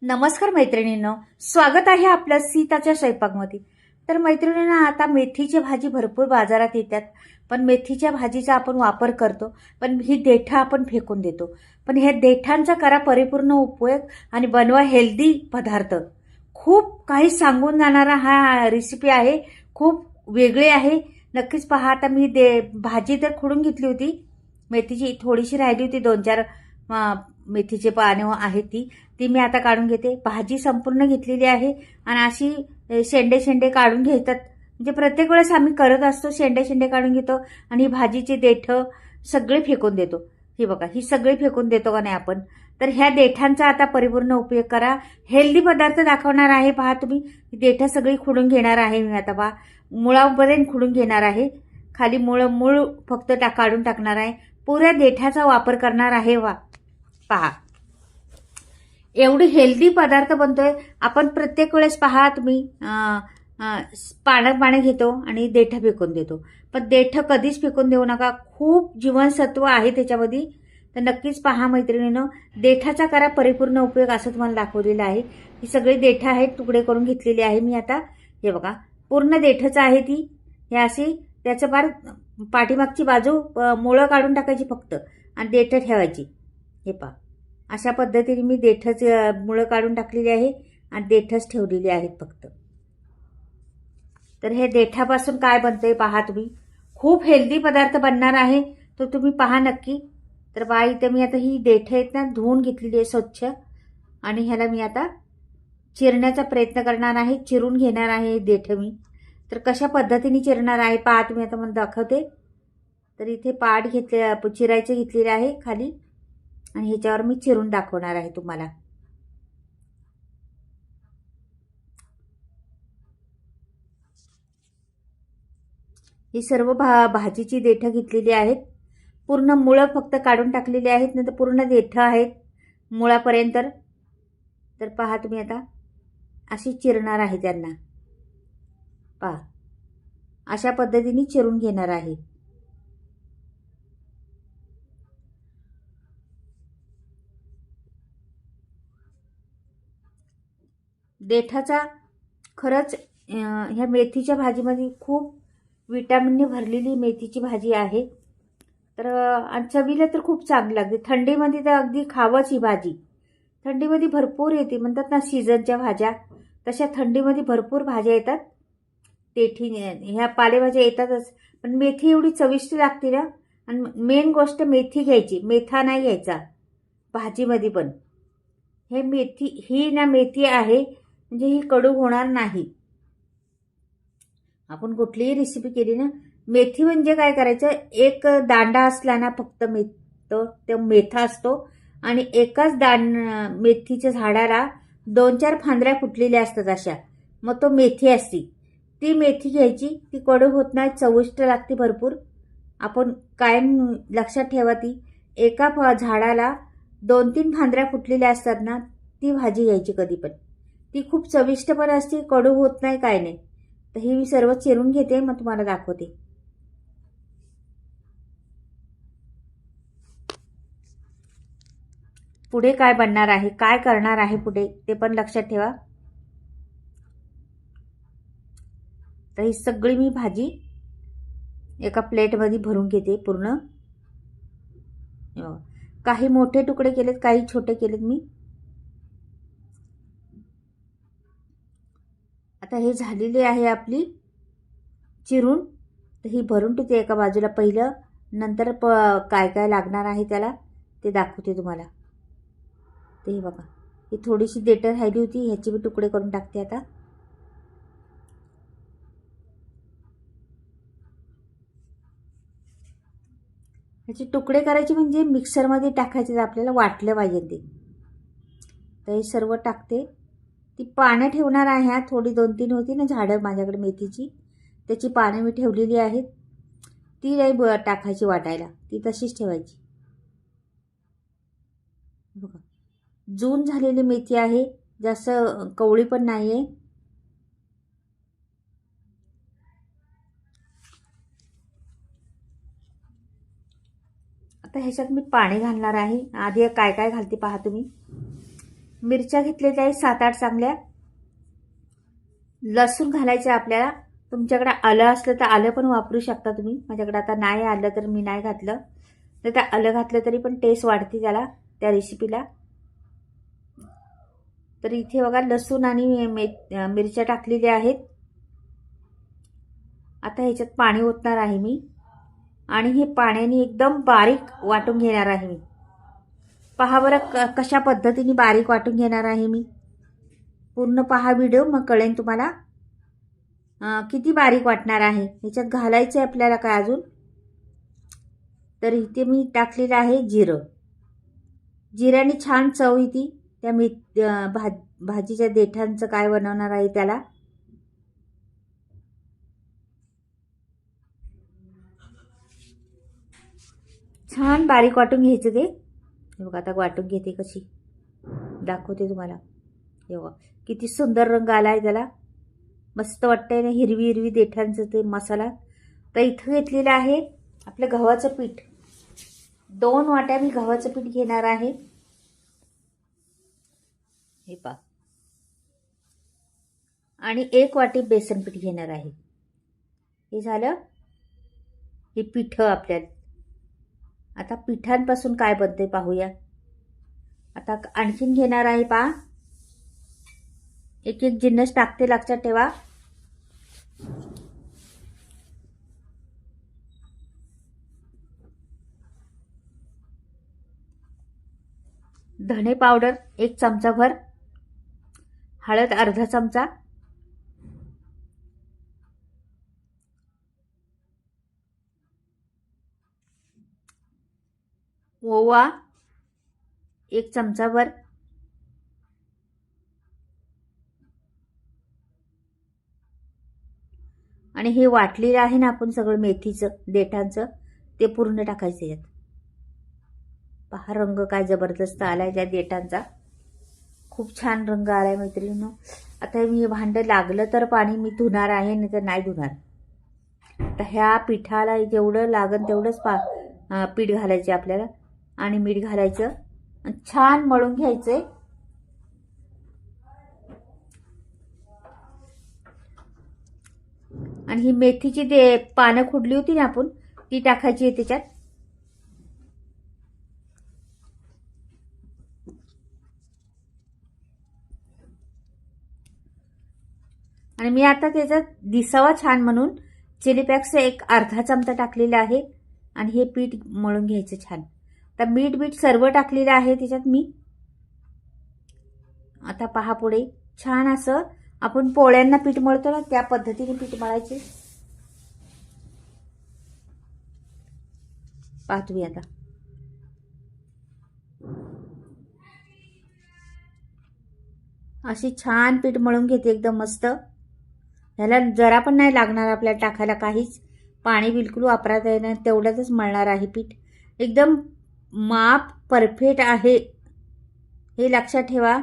नमस्कार मैत्रिणींनो, स्वागत आहे आपल्या सीताच्या स्वयंपाकमध्ये। तर मैत्रिणींनो, आता मेथीची भाजी भरपूर बाजारात येतात, पण मेथीच्या भाजीचा आपण वापर करतो, पण ही देठं आपण फेकून देतो। पण हे देठांचा करा परिपूर्ण उपयोग आणि बनवा हेल्दी पदार्थ। खूप काही सांगून जाणारा हा रेसिपी आहे, खूप वेगळी आहे। नक्कीच पहा। आता मी भाजी तर खुडून घेतली होती, मेथीची थोडीशी राहिली होती, 2-4 मेथीचे पाने आहेत ती मी आता काढून घेते। भाजी संपूर्ण घेतलेली आहे आणि अशी शेंडे शेंडे काढून घेतात, म्हणजे प्रत्येक वेळेस आम्ही करत असतो, शेंडे शेंडे काढून घेतो आणि भाजीचे देठं सगळे फेकून देतो। ही बघा, ही सगळी फेकून देतो का नाही आपण। तर ह्या देठांचा आता परिपूर्ण उपयोग करा, हेल्दी पदार्थ दाखवणार आहे। पहा तुम्ही, देठं सगळी खुडून घेणार आहे मी आता। पहा, मुळापर्यंत खुडून घेणार आहे, खाली मूळ फक्त काढून टाकणार आहे, पुऱ्या देठाचा वापर करणार आहे। पहा, एवढी हेल्दी पदार्थ बनतोय आपण। प्रत्येक वेळेस पहा तुम्ही पानं घेतो आणि देठं फेकून देतो, पण देठं कधीच फेकून देऊ नका, खूप जीवनसत्व आहे त्याच्यामध्ये। तर नक्कीच पहा मैत्रिणींनो, देठाचा करा परिपूर्ण उपयोग, असं तुम्हाला दाखवलेलं आहे। ही सगळी देठं आहेत, तुकडे करून घेतलेली आहे मी आता। हे बघा, पूर्ण देठच आहे ती। हे अशी त्याचं फार पाठीमागची बाजू मुळं काढून टाकायची फक्त आणि देठं ठेवायची। हे पहा, अशा पद्धतीने मी देठच मुळं काढून टाकलेली आहे आणि देठच ठेवलेली आहेत फक्त। तर हे देठापासून काय बनतंय पहा तुम्ही, खूप हेल्दी पदार्थ बनणार आहे, तो तुम्ही पहा नक्की। तर पहा, इथे मी आता ही देठं आहेत ना, धुवून घेतलेली आहे स्वच्छ, आणि ह्याला मी आता चिरण्याचा प्रयत्न करणार आहे, चिरून घेणार आहे देठं मी। तर कशा पद्धतीने चिरणार आहे पहा तुम्ही, आता मला दाखवते। तर इथे पाट चिरायचं घेतलेलं आहे खाली, आणि ह्याच्यावर मी चिरून दाखवणार आहे तुम्हाला। ही सर्व भाजीची देठं घेतलेली आहेत, पूर्ण मुळं फक्त काढून टाकलेली आहेत, नंतर पूर्ण देठं आहेत मुळापर्यंत। तर पहा तुम्ही, आता अशी चिरणार आहे त्यांना। पहा, अशा पद्धतीने चिरून घेणार आहे। देठाचा खरंच ह्या मेथीच्या भाजीमध्ये खूप विटॅमिनने भरलेली मेथीची भाजी आहे। तर चवीला तर खूप चांगली लागते, थंडीमध्ये तर अगदी खावंच ही भाजी। थंडीमध्ये भरपूर येते, म्हणतात ना सीझनच्या भाज्या, तशा थंडीमध्ये भरपूर भाज्या येतात। तेठी ह्या पालेभाज्या येतातच, पण मेथी एवढी चविष्ट लागते ना। आणि मेन गोष्ट मेथी घ्यायची, मेथा नाही घ्यायचा भाजीमध्ये पण। हे मेथी, ही ना मेथी आहे, म्हणजे ही कडू होणार नाही। आपण कुठलीही रेसिपी केली ना, मेथी म्हणजे काय करायचं, एक दांडा असला ना फक्त तो मेथा असतो, आणि एकाच मेथीच्या झाडाला 2-4 फांद्र्या फुटलेल्या असतात अशा, मग तो मेथी असती। ती मेथी घ्यायची, ती कडू होत नाही, चविष्ट लागते भरपूर। आपण कायम लक्षात ठेवा, ती एका झाडाला 2-3 फांद्र्या फुटलेल्या असतात ना, ती भाजी घ्यायची कधी पण, ती खूप चविष्ट पण असते, कडू होत नाही, काय नाही। तर हे मी सर्व चिरून घेते, मग तुम्हाला दाखवते। पुढे काय बनणार आहे, काय करणार आहे पुढे, ते पण लक्षात ठेवा। तर ही सगळी मी भाजी एका प्लेटमध्ये भरून घेते पूर्ण। काही मोठे तुकडे केलेत, काही छोटे केलेत मी। आता हे झालेली आहे आपली चिरून, तर ही भरून ठेवते एका बाजूला पहिलं, नंतर काय काय लागणार आहे त्याला ते दाखवते तुम्हाला। ते हे बघा, ही थोडीशी देठं राहिली होती, ह्याचे मी तुकडे करून टाकते आता। ह्याचे तुकडे करायचे म्हणजे मिक्सरमध्ये टाकायचे, आपल्याला वाटलं पाहिजे ते। तर हे सर्व टाकते, ती पानं ठेवणार आहे, थोडी 2-3 होती ना झाडं माझ्याकडे मेथीची, त्याची पानं मी ठेवलेली आहेत, ती नाही टाकायची वाटायला, ती तशीच ठेवायची। बघा, जून झालेली मेथी आहे, जास्त कवळी पण नाहीये। आता ह्याच्यात मी पाणी घालणार आहे, आधी काय काय घालते पहा तुम्ही। मिरच्या घेतलेल्या आहे 7-8 चांगल्या. लसूण घालायचं आपल्याला. तुमच्याकडे आलं असलं तर आलं पण वापरू शकता तुम्ही. माझ्याकडे आता नाही आलं तर मी नाही घातलं. तर त्या आलं घातलं तरी पण टेस्ट वाढते त्याला, त्या रेसिपीला. तर इथे बघा लसूण आणि मिरच्या टाकलेल्या आहेत. आता ह्याच्यात पाणी ओतणार आहे मी आणि हे पाण्याने एकदम बारीक वाटून घेणार आहे मी. पहा बरं कशा पद्धतीने बारीक वाटून घेणार आहे मी. पूर्ण पहा व्हिडिओ, मग कळेल तुम्हाला किती बारीक वाटणार आहे. ह्याच्यात घालायचं आहे आपल्याला काय अजून. तर इथे मी टाकलेलं आहे जिरं. जिऱ्याने छान चव येते त्या भाजीच्या देठांचं काय बनवणार आहे त्याला. छान बारीक वाटून घ्यायचं ते. हे बघा आता वाटून घेते कशी, दाखवते तुम्हाला. हे बघा किती सुंदर रंग आला आहे त्याला. मस्त वाटतंय ना, हिरवी हिरवी देठांचं ते मसाला. तर इथं घेतलेलं आहे आपलं गव्हाचं पीठ. 2 वाट्या मी गव्हाचं पीठ घेणार आहे. हे पहा. आणि 1 वाटी बेसन पीठ घेणार आहे. हे झालं हे पीठ आपल्याला. आता पिठांपासून काय बनते पाहूया. आता आणखीन घेणार आहे पहा. एक एक जिन्नस टाकते, लक्षात ठेवा. धणे पावडर 1 चमचाभर, हळद अर्धा चमचा, ओवा 1 चमचाभर, आणि हे वाटलेलं आहे ना आपण सगळं मेथीचं देठांचं, ते पूर्ण टाकायचं यात. पहा रंग काय जबरदस्त आलाय त्या देठांचा. खूप छान रंग आलाय मैत्रिणींनो. आता मी भांडं लागलं तर पाणी मी धुणार आहे, नाही तर नाही धुणार. तर ह्या पिठाला जेवढं लागन तेवढंच पीठ घालायचे आपल्याला आणि मीठ घालायचं आणि छान मळून घ्यायचंय. आणि ही मेथीची पानं खुडली होती ना आपण, ती टाकायची आहे त्याच्यात. आणि मी आता त्याच्यात दिसावा छान म्हणून चिली फ्लेक्स 1 अर्धा चमचा टाकलेला आहे. आणि हे पीठ मळून घ्यायचं छान. तर मीठ सर्व टाकलेलं आहे त्याच्यात मी. आता पहा पुढे छान असं आपण पोळ्यांना पीठ मळतो ना, त्या पद्धतीने पीठ मळायचे. पहा तुम्ही आता. अशी छान पीठ मळून घेते एकदम मस्त. ह्याला जरा पण नाही लागणार आपल्याला टाकायला काहीच. पाणी बिलकुल वापरायचं आहे ना, तेवढ्यातच मळणार आहे पीठ. एकदम माप परफेक्ट आहे हे लक्षात ठेवा.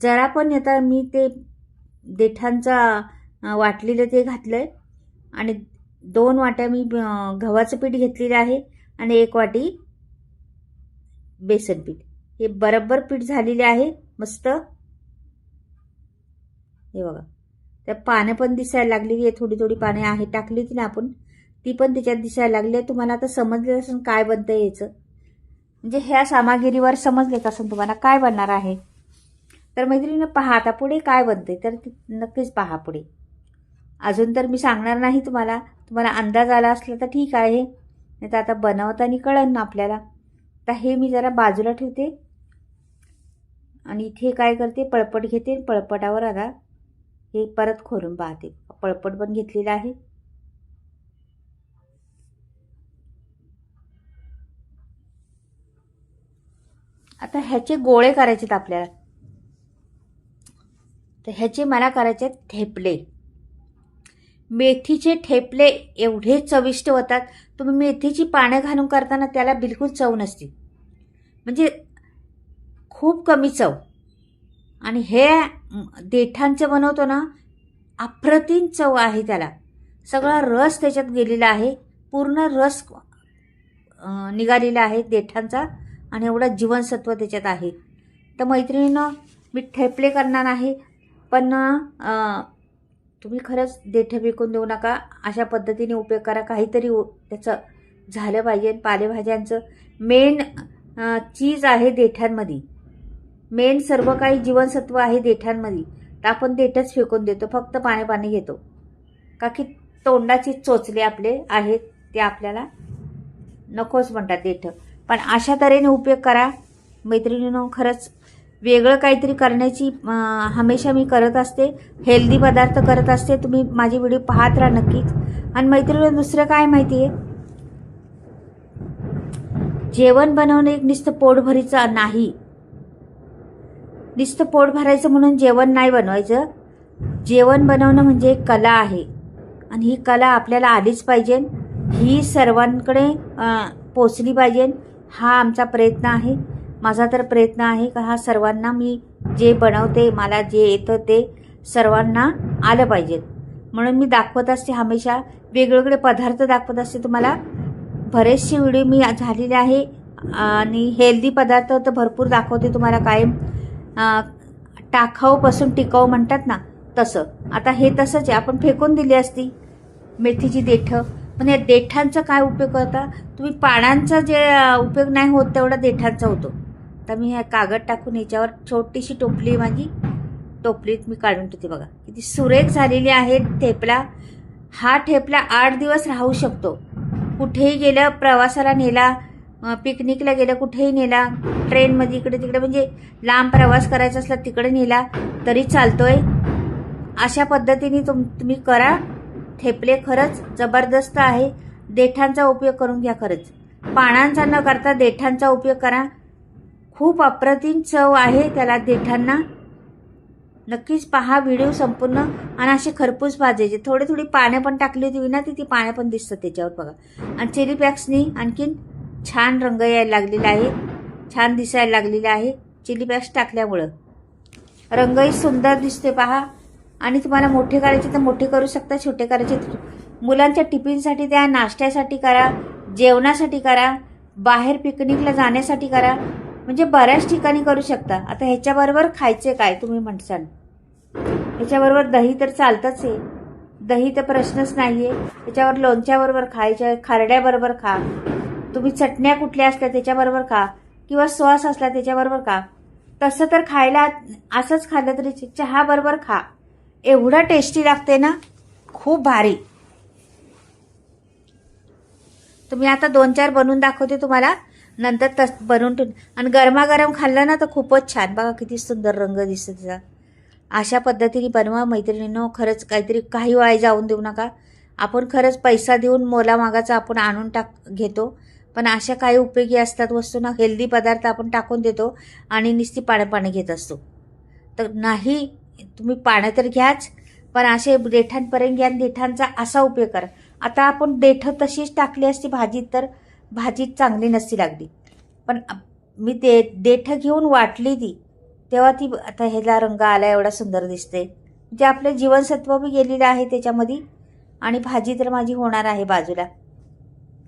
जरा पण आता मी ते देठांचा वाटलेलं ते घातलंय. आणि 2 वाट्या मी गव्हाचं पीठ घेतलेलं आहे आणि 1 वाटी बेसन पीठ. हे बरोबर पीठ झालेले आहे मस्त. हे बघा त्या पानं पण दिसायला लागलेली आहे. थोडी थोडी पाने आहे टाकली होती ना आपण, ती पण त्याच्यात दिसायला लागली आहे. तुम्हाला आता समजलं असेल काय बनतं याचं. म्हणजे ह्या सामग्रीवर समजले का असेल तुम्हाला काय बनणार आहे. तर मैत्रिणींनो पहा आता पुढे काय बनते, तर नक्कीच पहा पुढे. अजून तर मी सांगणार नाही तुम्हाला. तुम्हाला अंदाज आला असला तर ठीक आहे, नाही तर आता बनवताना कळन ना आपल्याला. तर हे मी जरा बाजूला ठेवते आणि इथे काय करते, पळपट घेते. पळपटावर आता हे परत खोलून पाहते. पळपट पण घेतलेला आहे. आता ह्याचे गोळे करायचेत आपल्याला. तर ह्याचे मला करायचे ठेपले. मेथीचे ठेपले एवढे चविष्ट होतात. तुम्ही मेथीची पानं घालून करताना त्याला बिलकुल चव नसते, म्हणजे खूप कमी चव. आणि हे देठांचं बनवतो ना, अप्रतिम चव आहे त्याला. सगळा रस त्याच्यात गेलेला आहे, पूर्ण रस निघालेला आहे देठांचा आणि एवढा जीवनसत्व त्याच्यात आहे. तर मैत्रिणींनो मी ठेपले करणार आहे, पण तुम्ही खरंच देठं विकून देऊ नका. अशा पद्धतीने उपयोग करा. काहीतरी त्याचं झालं पाहिजे. पालेभाज्यांचं मेन चीज आहे देठांमध्ये, मेन सर्व काही जीवनसत्व आहे देठांमध्ये. तर आपण देठच फेकून देतो, फक्त पाणी घेतो. का की तोंडाची चोचले आपले आहेत ते आपल्याला नकोच म्हणतात देठं. पण अशा तऱ्हेने उपयोग करा मैत्रिणींनो. खरंच वेगळं काहीतरी करण्याची हमेशा मी करत असते. हेल्दी पदार्थ करत असते. तुम्ही माझी व्हिडिओ पाहत राहा नक्कीच. आणि मैत्रिणींनो, दुसरं काय माहिती आहे, जेवण बनवणं एक नुसतं पोटभरीचं नाही. नुसतं पोट भरायचं म्हणून जेवण नाही बनवायचं. जेवण बनवणं म्हणजे एक कला आहे, आणि ही कला आपल्याला आलीच पाहिजे. ही सर्वांकडे पोचली पाहिजे. हा आमचा प्रयत्न आहे. माझा तर प्रयत्न आहे का हा सर्वांना मी जे बनवते, मला जे येतं ते सर्वांना आलं पाहिजे. म्हणून मी दाखवत असते, हमेशा वेगवेगळे पदार्थ दाखवत असते तुम्हाला. बरेचसे व्हिडिओ मी झालेले आहे, आणि हेल्दी पदार्थ तर भरपूर दाखवते तुम्हाला कायम. टाकाऊपासून टिकाऊ म्हणतात ना, तसं. आता हे तसंच आहे. आपण फेकून दिली असती मेथीची देठं, पण या देठांचा काय उपयोग होता? तुम्ही पानांचा जे उपयोग नाही होत तेवढा देठांचा होतो. तर मी कागद टाकून याच्यावर छोटीशी टोपली, माझी टोपलीत मी काढून ठेवते. बघा किती सुरेख झालेली आहे ठेपला. हा ठेपला 8 दिवस राहू शकतो. कुठेही गेलं, प्रवासाला नेला, पिकनिकला गेलं, कुठेही नेला, ट्रेनमध्ये इकडे तिकडे, म्हणजे लांब प्रवास करायचा असला तिकडे नेला तरी चालतोय. अशा पद्धतीने तुम्ही करा. ठेपले खरंच जबरदस्त आहे. देठांचा उपयोग करून घ्या. खरंच पानांचा न करता देठांचा उपयोग करा. खूप अप्रतिम चव आहे त्याला देठांना. नक्कीच पहा व्हिडिओ संपूर्ण. आणि असे खरपूस भाजायचे. थोडी पानं पण टाकली होती ना, ती पानं पण दिसतात त्याच्यावर बघा. आणि चिली फ्लेक्सनी आणखीन छान रंग यायला लागलेला आहे, छान दिसायला लागलेला आहे. चिली फ्लेक्स टाकल्यामुळं रंगही सुंदर दिसते पहा. आणि तुम्हाला मोठे करायचे तर मोठे करू शकता, छोटे करायचे मुलांच्या टिफिनसाठी द्या, नाश्त्यासाठी करा, जेवणासाठी करा, बाहेर पिकनिकला जाण्यासाठी करा, म्हणजे बऱ्याच ठिकाणी करू शकता. आता ह्याच्याबरोबर खायचे काय तुम्ही म्हणसाल, ह्याच्याबरोबर दही तर चालतंच आहे. दही तर प्रश्नच नाही आहे. त्याच्यावर लोणच्याबरोबर खायच्या, खारड्याबरोबर खा, तुम्ही चटण्या कुठल्या असल्या त्याच्याबरोबर खा, किंवा सॉस असला त्याच्याबरोबर खा. तसं तर खायला असंच खाल्लं तरी चहाबरोबर खा. एवढं टेस्टी लागते ना, खूप भारी. तुम्ही आता 2-4 बनवून दाखवते तुम्हाला, नंतर बनवून आणि गरमागरम खाल्लं ना तर खूपच छान. बघा किती सुंदर रंग दिसतो त्याचा. अशा पद्धतीने बनवा मैत्रिणींनो. खरंच काहीतरी काही वाया जाऊन देऊ नका. आपण खरंच पैसा देऊन मोलामागाचा आपण आणून घेतो, पण अशा काही उपयोगी असतात वस्तू ना, हेल्दी पदार्थ आपण टाकून देतो आणि नुसती पाणी घेत असतो. तर नाही, तुम्ही पानं तर घ्याच, पण असे देठांपर्यंत घ्या. देठांचा असा उपयोग करा. आता आपण देठं तशीच टाकली असती भाजीत तर भाजीत चांगली नसती लागली, पण मी देठं घेऊन वाटली ती, तेव्हा ती आता ह्याला रंग आला एवढा सुंदर दिसते. म्हणजे आपलं जीवनसत्व बी गेलेलं आहे त्याच्यामध्ये, आणि भाजी तर माझी होणार आहे बाजूला.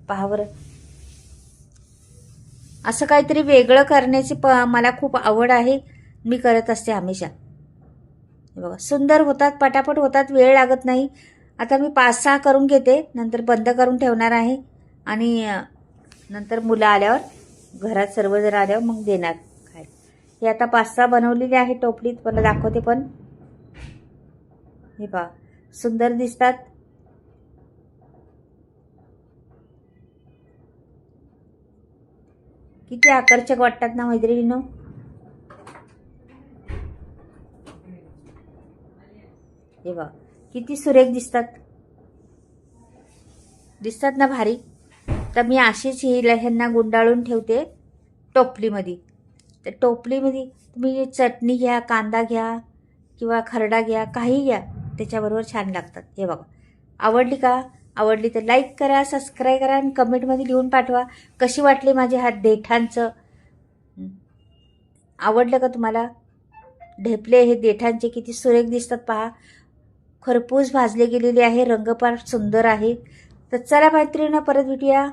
पहा बरं, असं काहीतरी वेगळं करण्याची मला खूप आवड आहे. मी करत असते हमेशा. बघा सुंदर होतात, पटापट होतात, वेळ लागत नाही. आता मी 5-6 करून घेते, नंतर बंद करून ठेवणार आहे. आणि नंतर मुलं आल्यावर, घरात सर्वजण आल्यावर मग देणार खायला. हे आता 5-6 बनवलेले आहे टोपलीत, मला दाखवते. पण हे पहा सुंदर दिसतात. किती आकर्षक वाटतात ना मैत्रिणींनो. हे बघा किती सुरेख दिसतात ना, भारी. तर मी अशीच ह्यांना गुंडाळून ठेवते टोपलीमध्ये. तर टोपलीमध्ये तुम्ही चटणी घ्या, कांदा घ्या, किंवा खरडा घ्या, काही घ्या, त्याच्याबरोबर छान लागतात. हे बघा, आवडली का? आवडली तर लाईक करा, सबस्क्राईब करा, आणि कमेंटमध्ये लिहून पाठवा कशी वाटली माझे हात देठांचं. आवडलं का तुम्हाला? ढेपले हे देठांचे किती सुरेख दिसतात पहा. खरपूस भाजले गेलेले आहे, रंग फार सुंदर आहे. तर चला मैत्रिणींनो, परत भेटूया.